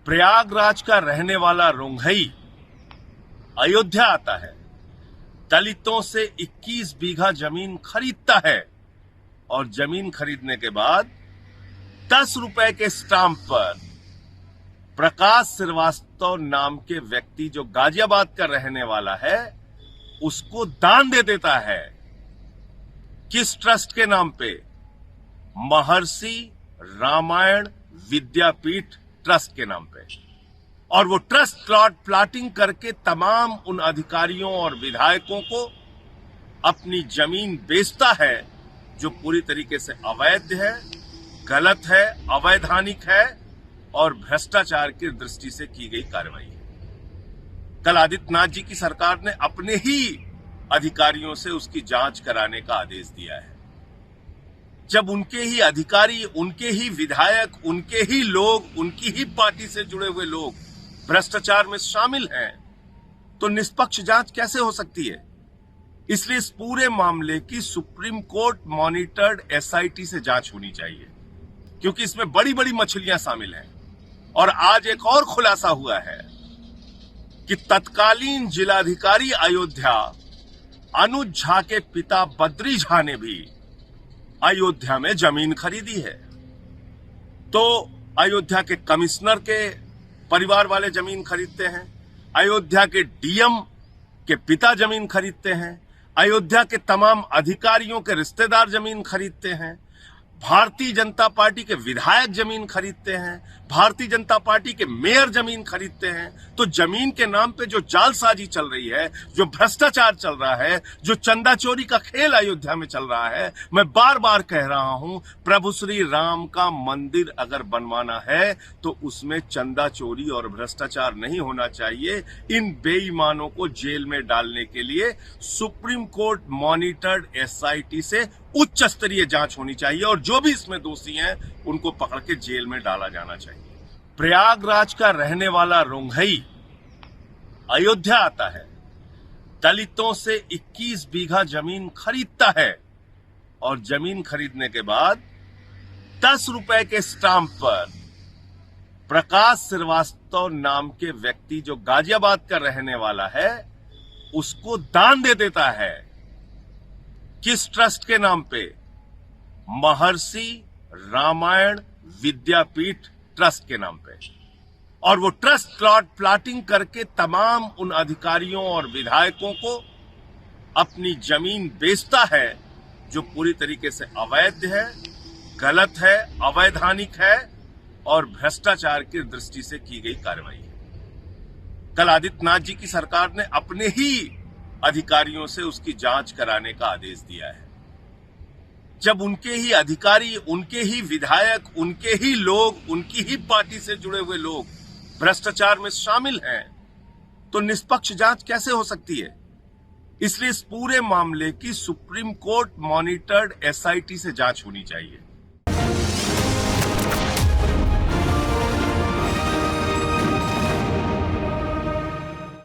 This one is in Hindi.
प्रयागराज का रहने वाला रोंघई अयोध्या आता है, दलितों से 21 बीघा जमीन खरीदता है और जमीन खरीदने के बाद 10 रुपए के स्टाम्प पर प्रकाश श्रीवास्तव नाम के व्यक्ति जो गाजियाबाद का रहने वाला है उसको दान दे देता है। किस ट्रस्ट के नाम पे? महर्षि रामायण विद्यापीठ ट्रस्ट के नाम पे। और वो ट्रस्ट प्लाटिंग करके तमाम उन अधिकारियों और विधायकों को अपनी जमीन बेचता है जो पूरी तरीके से अवैध है, गलत है, अवैधानिक है और भ्रष्टाचार की दृष्टि से की गई कार्रवाई है। कल आदित्यनाथ जी की सरकार ने अपने ही अधिकारियों से उसकी जांच कराने का आदेश दिया है। जब उनके ही अधिकारी, उनके ही विधायक, उनके ही लोग, उनकी ही पार्टी से जुड़े हुए लोग भ्रष्टाचार में शामिल हैं, तो निष्पक्ष जांच कैसे हो सकती है? इसलिए इस पूरे मामले की सुप्रीम कोर्ट मॉनिटर्ड एसआईटी से जांच होनी चाहिए, क्योंकि इसमें बड़ी बड़ी मछलियां शामिल हैं। और आज एक और खुलासा हुआ है कि तत्कालीन जिलाधिकारी अयोध्या अनुज झा के पिता बद्री झा ने भी अयोध्या में जमीन खरीदी है। तो अयोध्या के कमिश्नर के परिवार वाले जमीन खरीदते हैं, अयोध्या के डीएम के पिता जमीन खरीदते हैं, अयोध्या के तमाम अधिकारियों के रिश्तेदार जमीन खरीदते हैं, भारतीय जनता पार्टी के विधायक जमीन खरीदते हैं, भारतीय जनता पार्टी के मेयर जमीन खरीदते हैं। तो जमीन के नाम पे जो जालसाजी चल रही है, जो भ्रष्टाचार चल रहा है, जो चंदा चोरी का खेल अयोध्या में चल रहा है, मैं बार बार कह रहा हूं, प्रभु श्री राम का मंदिर अगर बनवाना है तो उसमें चंदा चोरी और भ्रष्टाचार नहीं होना चाहिए। इन बेईमानों को जेल में डालने के लिए सुप्रीम कोर्ट मॉनिटर्ड एसआईटी से उच्च स्तरीय जांच होनी चाहिए और जो भी इसमें दोषी हैं उनको पकड़ के जेल में डाला जाना चाहिए। प्रयागराज का रहने वाला रोंघई अयोध्या आता है, दलितों से 21 बीघा जमीन खरीदता है और जमीन खरीदने के बाद 10 रुपए के स्टाम्प पर प्रकाश श्रीवास्तव नाम के व्यक्ति जो गाजियाबाद का रहने वाला है उसको दान दे देता है। किस ट्रस्ट के नाम पे? महर्षि रामायण विद्यापीठ ट्रस्ट के नाम पे। और वो ट्रस्ट प्लाटिंग करके तमाम उन अधिकारियों और विधायकों को अपनी जमीन बेचता है जो पूरी तरीके से अवैध है, गलत है, अवैधानिक है और भ्रष्टाचार की दृष्टि से की गई कार्रवाई है। कल आदित्यनाथ जी की सरकार ने अपने ही अधिकारियों से उसकी जांच कराने का आदेश दिया है। जब उनके ही अधिकारी, उनके ही विधायक, उनके ही लोग, उनकी ही पार्टी से जुड़े हुए लोग भ्रष्टाचार में शामिल हैं, तो निष्पक्ष जांच कैसे हो सकती है? इसलिए इस पूरे मामले की सुप्रीम कोर्ट मॉनिटर्ड एसआईटी से जांच होनी चाहिए।